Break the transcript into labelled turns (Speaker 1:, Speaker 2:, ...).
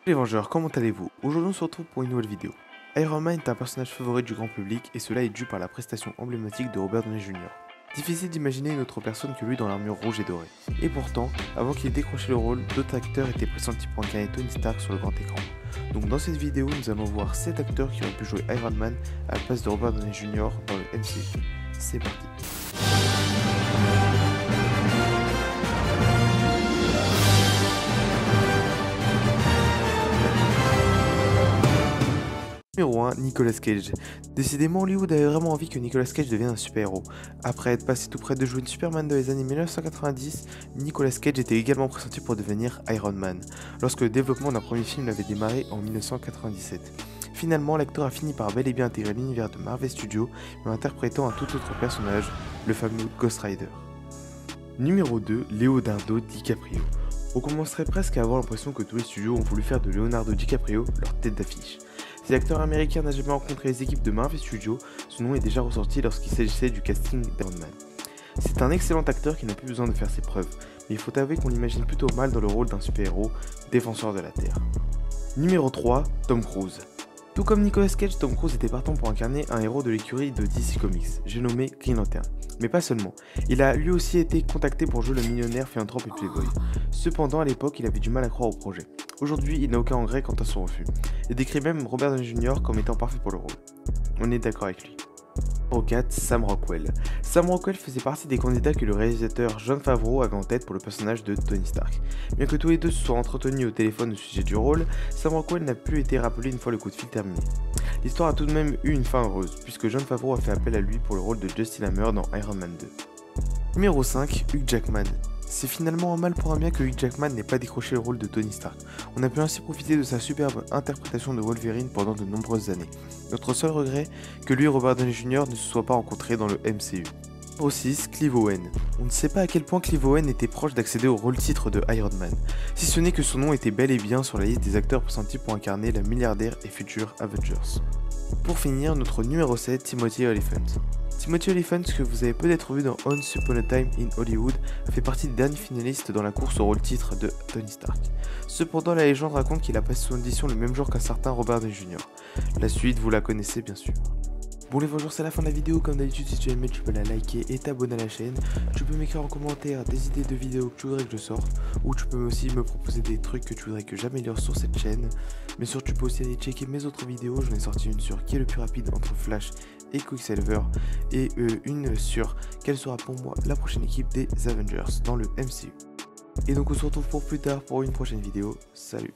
Speaker 1: Les Vengeurs, comment allez-vous? Aujourd'hui on se retrouve pour une nouvelle vidéo. Iron Man est un personnage favori du grand public et cela est dû par la prestation emblématique de Robert Downey Jr. Difficile d'imaginer une autre personne que lui dans l'armure rouge et dorée. Et pourtant, avant qu'il ait décroché le rôle, d'autres acteurs étaient pressentis pour incarner Tony Stark sur le grand écran. Donc dans cette vidéo, nous allons voir 7 acteurs qui auraient pu jouer Iron Man à la place de Robert Downey Jr. dans le MCU. C'est parti. Numéro 1, Nicolas Cage. Décidément, Hollywood avait vraiment envie que Nicolas Cage devienne un super-héros. Après être passé tout près de jouer Superman dans les années 1990, Nicolas Cage était également pressenti pour devenir Iron Man, lorsque le développement d'un premier film avait démarré en 1997. Finalement, l'acteur a fini par bel et bien intégrer l'univers de Marvel Studios, mais en interprétant un tout autre personnage, le fameux Ghost Rider. Numéro 2, Leonardo DiCaprio. On commencerait presque à avoir l'impression que tous les studios ont voulu faire de Leonardo DiCaprio leur tête d'affiche. Si l'acteur américain n'a jamais rencontré les équipes de Marvel Studios, son nom est déjà ressorti lorsqu'il s'agissait du casting d'Iron Man. C'est un excellent acteur qui n'a plus besoin de faire ses preuves, mais il faut avouer qu'on l'imagine plutôt mal dans le rôle d'un super-héros, défenseur de la Terre. Numéro 3, Tom Cruise. Tout comme Nicolas Cage, Tom Cruise était partant pour incarner un héros de l'écurie de DC Comics, j'ai nommé Green Lantern. Mais pas seulement, il a lui aussi été contacté pour jouer le millionnaire philanthrope et playboy. Cependant, à l'époque, il avait du mal à croire au projet. Aujourd'hui, il n'a aucun regret quant à son refus. Il décrit même Robert Downey Jr. comme étant parfait pour le rôle. On est d'accord avec lui. Numéro 4, Sam Rockwell. Sam Rockwell faisait partie des candidats que le réalisateur Jon Favreau avait en tête pour le personnage de Tony Stark. Bien que tous les deux se soient entretenus au téléphone au sujet du rôle, Sam Rockwell n'a plus été rappelé une fois le coup de fil terminé. L'histoire a tout de même eu une fin heureuse, puisque Jon Favreau a fait appel à lui pour le rôle de Justin Hammer dans Iron Man 2. Numéro 5, Hugh Jackman. C'est finalement un mal pour un bien que Hugh Jackman n'ait pas décroché le rôle de Tony Stark. On a pu ainsi profiter de sa superbe interprétation de Wolverine pendant de nombreuses années. Notre seul regret, que lui et Robert Downey Jr. ne se soient pas rencontrés dans le MCU. Numéro 6, Clive Owen. On ne sait pas à quel point Clive Owen était proche d'accéder au rôle titre de Iron Man, si ce n'est que son nom était bel et bien sur la liste des acteurs pressentis pour incarner la milliardaire et future Avengers. Pour finir, notre numéro 7, Timothy Olyphant. Timothy Olyphant, que vous avez peut-être vu dans Once Upon a Time in Hollywood, fait partie des derniers finalistes dans la course au rôle titre de Tony Stark. Cependant, la légende raconte qu'il a passé son audition le même jour qu'un certain Robert Downey Jr. La suite, vous la connaissez bien sûr. Bon les bonjours, c'est la fin de la vidéo. Comme d'habitude, si tu as aimé, tu peux la liker et t'abonner à la chaîne. Tu peux m'écrire en commentaire des idées de vidéos que tu voudrais que je sorte, ou tu peux aussi me proposer des trucs que tu voudrais que j'améliore sur cette chaîne. Bien sûr, tu peux aussi aller checker mes autres vidéos. J'en ai sorti une sur qui est le plus rapide entre Flash et Quicksilver, et une sur quelle sera pour moi la prochaine équipe des Avengers dans le MCU. Et donc on se retrouve pour plus tard pour une prochaine vidéo. Salut!